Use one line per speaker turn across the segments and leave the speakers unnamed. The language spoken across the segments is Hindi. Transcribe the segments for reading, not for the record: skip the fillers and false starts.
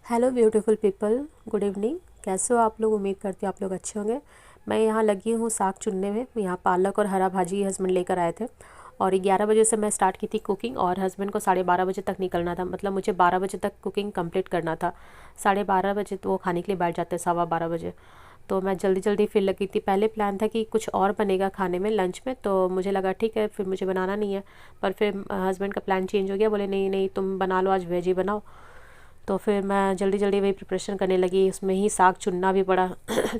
Hello beautiful people, good evening. कैसे हो आप लोग? उम्मीद करती हूँ आप लोग अच्छे होंगे। मैं यहाँ लगी हूँ साग चुनने में। यहाँ पालक और हरा भाजी हस्बैंड लेकर आए थे और 11 बजे से मैं स्टार्ट की थी कुकिंग और हस्बैंड को 12:30 बजे तक निकलना था। मतलब मुझे 12 बजे तक कुकिंग कंप्लीट करना था। 12:30 बजे तो वो खाने के लिए बैठ जाते, 12:15 बजे। तो मैं जल्दी जल्दी फिर लगी थी। पहले प्लान था कि कुछ और बनेगा खाने में लंच में, तो मुझे लगा ठीक है फिर मुझे बनाना नहीं है। पर फिर हस्बैंड का प्लान चेंज हो गया, बोले नहीं नहीं तुम बना लो, आज वेज ही बनाओ। तो फिर मैं जल्दी जल्दी वही प्रिपरेशन करने लगी, उसमें ही साग चुनना भी पड़ा।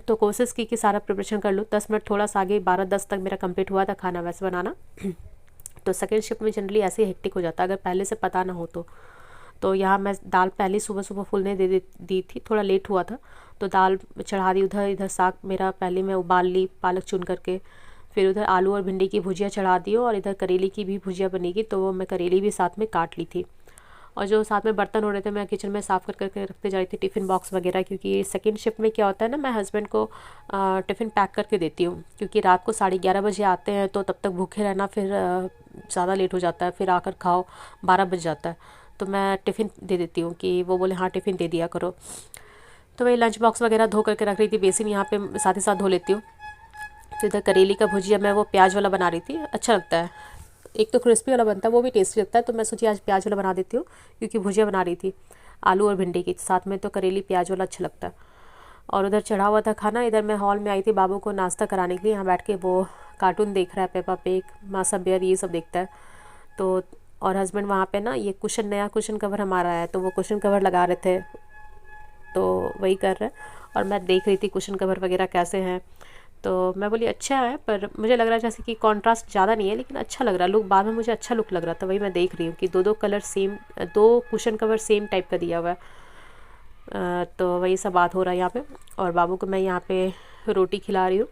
तो कोशिश की कि सारा प्रिपरेशन कर लूँ। 10 मिनट थोड़ा सा आगे, 12:10 तक मेरा कंप्लीट हुआ था खाना वैसे बनाना। तो सेकेंड शिफ्ट में जनरली ऐसे ही हेक्टिक हो जाता है अगर पहले से पता ना हो तो यहाँ मैं दाल पहले सुबह सुबह फूलने दी थी, थोड़ा लेट हुआ था तो दाल चढ़ा दी। उधर इधर साग मेरा पहले मैं उबाल ली पालक चुन करके। फिर उधर आलू और भिंडी की भुजिया चढ़ा दी और इधर करेली की भी भुजिया बनेगी, तो वो मैं करेली भी साथ में काट ली थी। और जो साथ में बर्तन हो रहे थे मैं किचन में साफ़ कर करके रखते जा रही थी, टिफ़िन बॉक्स वगैरह। क्योंकि सेकंड शिफ्ट में क्या होता है ना, मैं हस्बैंड को टिफ़िन पैक करके देती हूँ, क्योंकि रात को 11:30 बजे आते हैं तो तब तक भूखे रहना फिर ज़्यादा लेट हो जाता है, फिर आकर खाओ 12 बज जाता है। तो मैं टिफ़िन दे देती हूँ कि वो बोले हाँ टिफ़िन दे दिया करो। तो वही लंच बॉक्स वगैरह धो करके रख रही थी, बेसिन यहाँ पे साथ ही साथ धो लेती हूँ। तो इधर करेली का भुजिया मैं वो प्याज वाला बना रही थी, अच्छा लगता है। एक तो क्रिस्पी वाला बनता है, वो भी टेस्टी लगता है, तो मैं सोची आज प्याज वाला बना देती हूँ क्योंकि भुजिया बना रही थी आलू और भिंडी की साथ में, तो करेली प्याज वाला अच्छा लगता है। और उधर चढ़ा हुआ था खाना। इधर मैं हॉल में आई थी बाबू को नाश्ता कराने के लिए, यहाँ बैठ के वो कार्टून देख रहा है, पेपा पिग, मासा बेयर, ये सब देखता है। तो और हस्बैंड वहाँ पे ना ये कुशन, नया कुशन कवर हमारा है, तो वो कुशन कवर लगा रहे थे, तो वही कर रहे हैं। और मैं देख रही थी कुशन कवर वगैरह कैसे हैं। तो मैं बोली अच्छा है, पर मुझे लग रहा है जैसे कि कंट्रास्ट ज़्यादा नहीं है, लेकिन अच्छा लग रहा है लुक, बाद में मुझे अच्छा लुक लग रहा था। वही मैं देख रही हूँ कि दो दो कलर सेम, दो कुशन कवर सेम टाइप का दिया हुआ है। तो वही सब बात हो रहा है यहाँ पे। और बाबू को मैं यहाँ पे रोटी खिला रही हूँ।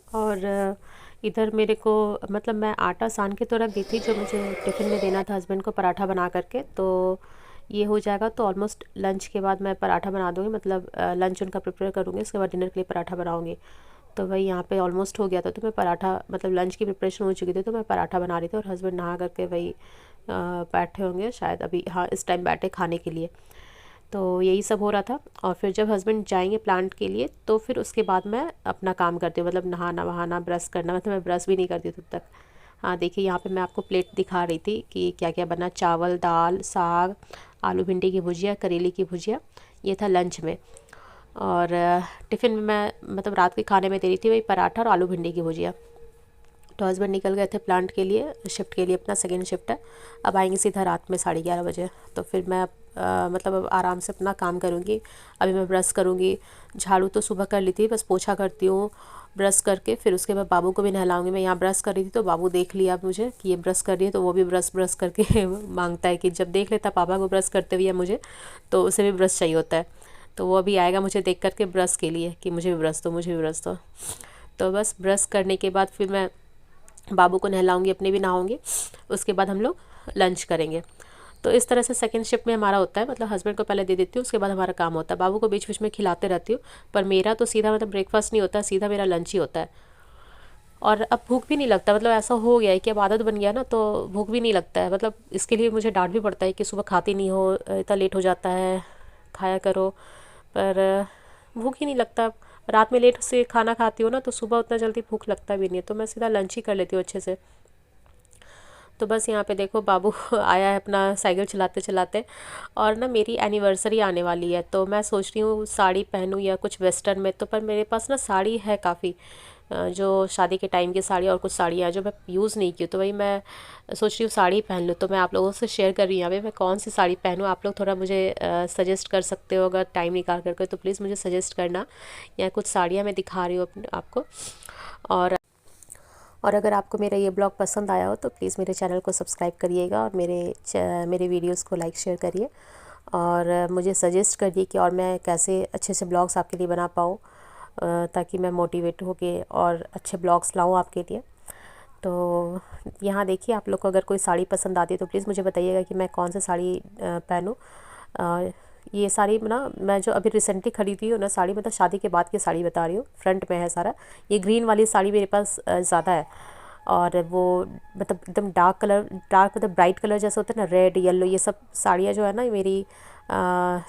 और इधर मेरे को मतलब मैं आटा सान के तो रख दी थी, जो मुझे टिफ़िन में देना था हस्बैंड को पराठा बना करके। तो ये हो जाएगा तो ऑलमोस्ट लंच के बाद मैं पराठा बना दूँगी, मतलब लंच उनका प्रिपेयर करूँगी, उसके बाद डिनर के लिए पराठा बनाऊँगी। तो वही यहाँ पे ऑलमोस्ट हो गया था, तो मैं पराठा, मतलब लंच की प्रिपरेशन हो चुकी थी, तो मैं पराठा बना रही थी और हस्बैंड नहा करके वही बैठे होंगे शायद अभी, हाँ इस टाइम बैठे खाने के लिए। तो यही सब हो रहा था। और फिर जब हस्बैंड जाएंगे प्लांट के लिए तो फिर उसके बाद मैं अपना काम करती हूँ, मतलब नहाना वहाना ब्रश करना, मतलब मैं ब्रश भी नहीं करती तब तक। हाँ देखिए यहाँ पे मैं आपको प्लेट दिखा रही थी कि क्या क्या बना, चावल, दाल, साग, आलू भिंडी की भुजिया, करेले की भुजिया, ये था लंच में। और टिफ़िन में मैं मतलब रात के खाने में दे रही थी वही पराठा और आलू भिंडी की भुजिया। तो हस्बैंड निकल गए थे प्लांट के लिए, शिफ्ट के लिए, अपना सेकेंड शिफ्ट है। अब आएंगे सीधा रात में 11:30 बजे। तो फिर मैं मतलब अब आराम से अपना काम करूँगी। अभी मैं ब्रश करूँगी, झाड़ू तो सुबह कर ली थी, बस पोछा करती हूँ ब्रश करके। फिर उसके बाद बाबू को भी नहलाऊंगी। मैं यहाँ ब्रश कर रही थी तो बाबू देख लिया मुझे कि ये ब्रश कर रही है, तो वो भी ब्रश ब्रश करके मांगता है कि जब देख लेता पापा को ब्रश करते हुए मुझे, तो उसे भी ब्रश चाहिए होता है। तो वो अभी आएगा मुझे देख करके ब्रश के लिए कि मुझे भी ब्रश दो, मुझे भी ब्रश दो। तो बस ब्रश करने के बाद फिर मैं बाबू को नहलाऊंगी, अपने भी नहाऊंगी, उसके बाद हम लोग लंच करेंगे। तो इस तरह से सेकंड शिफ्ट में हमारा होता है, मतलब हस्बैंड को पहले दे देती हूँ, उसके बाद हमारा काम होता है। बाबू को बीच बीच में खिलाते रहती हूँ, पर मेरा तो सीधा मतलब ब्रेकफास्ट नहीं होता, सीधा मेरा लंच ही होता है। और अब भूख भी नहीं लगता, मतलब ऐसा हो गया है कि अब आदत बन गया ना, तो भूख भी नहीं लगता है। मतलब इसके लिए मुझे डांट भी पड़ता है कि सुबह खाती नहीं हो, इतना लेट हो जाता है, खाया करो। पर भूख ही नहीं लगता। रात में लेट से खाना खाती हूँ ना, तो सुबह उतना जल्दी भूख लगता भी नहीं है, तो मैं सीधा लंच ही कर लेती हूँ अच्छे से। तो बस यहाँ पे देखो बाबू आया है अपना साइकिल चलाते चलाते। और ना मेरी एनिवर्सरी आने वाली है, तो मैं सोच रही हूँ साड़ी पहनूँ या कुछ वेस्टर्न में। तो पर मेरे पास ना साड़ी है काफ़ी, जो शादी के टाइम की साड़ी, और कुछ साड़ियाँ हैं जो मैं यूज़ नहीं की हूँ। तो वही मैं सोच रही हूँ साड़ी पहन लूँ। तो मैं आप लोगों से शेयर कर रही हूँ यहाँ पे मैं कौन सी साड़ी पहनूँ। आप लोग थोड़ा मुझे सजेस्ट कर सकते हो, अगर टाइम निकाल करके, तो प्लीज़ मुझे सजेस्ट करना। या कुछ साड़ियाँ मैं दिखा रही हूँ आपको। और अगर आपको मेरा ये ब्लॉग पसंद आया हो तो प्लीज़ मेरे चैनल को सब्सक्राइब करिएगा और मेरे वीडियोस को लाइक शेयर करिए। और मुझे सजेस्ट करिए कि और मैं कैसे अच्छे से ब्लॉग्स आपके लिए बना पाऊँ, ताकि मैं मोटिवेट होके और अच्छे ब्लॉग्स लाऊँ आपके लिए। तो यहाँ देखिए, आप लोग को अगर कोई साड़ी पसंद आती है तो प्लीज़ मुझे बताइएगा कि मैं कौन सी साड़ी पहनूँ। ये साड़ी ना मैं जो अभी रिसेंटली खरीदी हूँ ना साड़ी, मतलब शादी के बाद की साड़ी बता रही हूँ, फ्रंट में है सारा। ये ग्रीन वाली साड़ी मेरे पास ज़्यादा है, और वो मतलब एकदम डार्क कलर, डार्क मतलब ब्राइट कलर जैसे होता है ना, रेड येलो, ये सब साड़ियाँ जो है ना, ये मेरी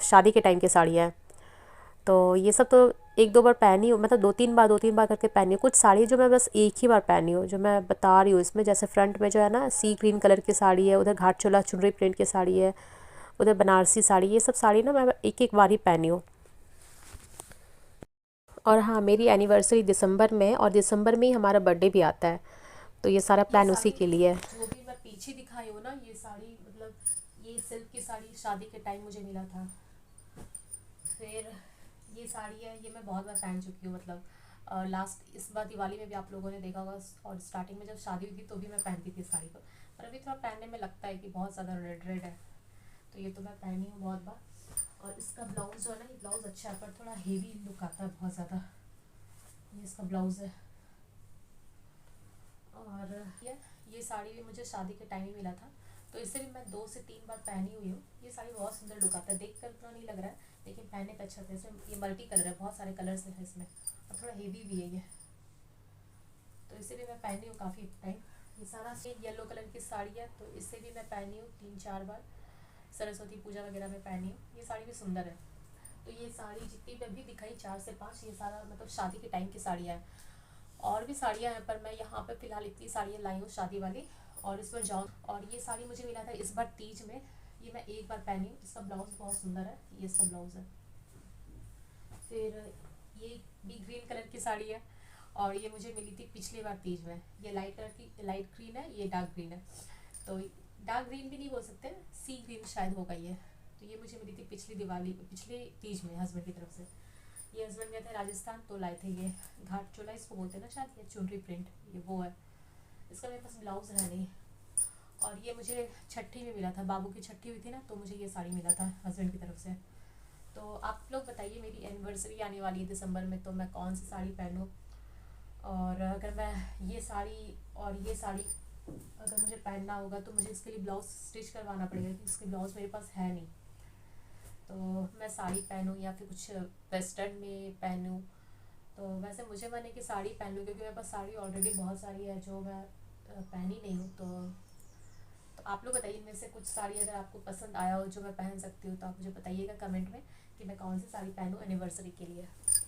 शादी के टाइम की साड़ियाँ हैं। तो ये सब तो एक दो बार पहनी हूँ, मतलब दो तीन बार करके पहनी हूँ। कुछ साड़ी जो मैं बस एक ही बार पहनी हूँ, जो मैं बता रही हूँ इसमें, जैसे फ्रंट में जो है ना सी ग्रीन कलर की साड़ी है, उधर घाट चोला चुनरी प्रिंट की साड़ी है, उधर बनारसी साड़ी, ये सब साड़ी ना मैं एक एक बार ही पहनी हूँ। और हाँ, मेरी एनिवर्सरी दिसंबर में है, और दिसंबर में ही हमारा बर्थडे भी आता है, तो ये सारा
ये
प्लान उसी
साड़ी
के लिए है।
जो भी मैं पीछे दिखाई हूँ ना, ये साड़ी मतलब ये सिल्क की साड़ी शादी के टाइम मुझे मिला था। फिर ये साड़ी है, ये मैं बहुत बार पहन चुकी हूँ, मतलब लास्ट इस बार दिवाली में भी आप लोगों ने देखा होगा, और स्टार्टिंग में जब शादी हुई थी तो भी मैं पहनती थी इस साड़ी को। पर अभी थोड़ा पहनने में लगता है कि बहुत ज़्यादा रेड रेड है, तो ये तो मैं पहनी हूँ बहुत बार। और इसका ब्लाउज जो है ना, ये ब्लाउज अच्छा है पर थोड़ा हेवी लुक आता है बहुत ज़्यादा। ये इसका ब्लाउज है। और ये साड़ी भी मुझे शादी के टाइम ही मिला था, तो इसे भी मैं 2 से 3 बार पहनी हुई हूँ। ये साड़ी बहुत सुंदर लुक आता है, देख कर इतना नहीं लग रहा है, लेकिन पहनने पे अच्छा था। इसमें ये मल्टी कलर है, बहुत सारे कलर्स हैं इसमें, और थोड़ा हेवी भी है ये, तो इसे भी मैं पहनी हूँ काफ़ी टाइम। ये सारा से येलो कलर की साड़ी है, तो इसे भी मैं पहनी हूँ 3-4 बार, सरस्वती पूजा वगैरह में पहनी हूँ। ये साड़ी भी सुंदर है। तो ये साड़ी जितनी भी अभी दिखाई 4 से 5, ये सारा मतलब शादी के टाइम की साड़ियाँ हैं। और भी साड़ियाँ हैं, पर मैं यहाँ पे फिलहाल इतनी साड़ियाँ लाई हूँ शादी वाली। और इस पर जाऊँ, और ये साड़ी मुझे मिला था इस बार तीज में, ये मैं एक बार पहनी हूँ। इसका ब्लाउज बहुत सुंदर है, ये इसका ब्लाउज है। फिर ये भी ग्रीन कलर की साड़ी है, और ये मुझे मिली थी पिछली बार तीज में। ये लाइट कलर की, लाइट ग्रीन है, ये डार्क ग्रीन है। तो डार्क ग्रीन भी नहीं बोल सकते, सी ग्रीन शायद होगा ये। तो ये मुझे मिली थी पिछली दिवाली, पिछली तीज में हस्बैंड की तरफ से। ये हस्बैंड गए थे राजस्थान, तो लाए थे ये घाट चोला इसको बोलते हैं ना शायद, ये चुनरी प्रिंट, ये वो है। इसका मेरे पास ब्लाउज है नहीं। और ये मुझे छठी में मिला था, बाबू की छठी हुई थी ना, तो मुझे ये साड़ी मिला था हस्बैंड की तरफ से। तो आप लोग बताइए, मेरी एनिवर्सरी आने वाली है दिसंबर में, तो मैं कौन सी साड़ी पहनूँ। और अगर मैं ये साड़ी और ये साड़ी अगर मुझे पहनना होगा, तो मुझे इसके लिए ब्लाउज स्टिच करवाना पड़ेगा, क्योंकि इसके ब्लाउज मेरे पास है नहीं। तो मैं साड़ी पहनूँ या फिर कुछ वेस्टर्न में पहनूँ। तो वैसे मुझे मन है कि साड़ी पहन लूँ, क्योंकि मेरे पास साड़ी ऑलरेडी बहुत सारी है जो मैं पहनी नहीं हूँ। तो आप लोग बताइए, इनमें से कुछ साड़ी अगर आपको पसंद आया हो जो मैं पहन सकती हूँ, तो आप मुझे बताइएगा कमेंट में कि मैं कौन सी साड़ी पहनूँ एनिवर्सरी के लिए।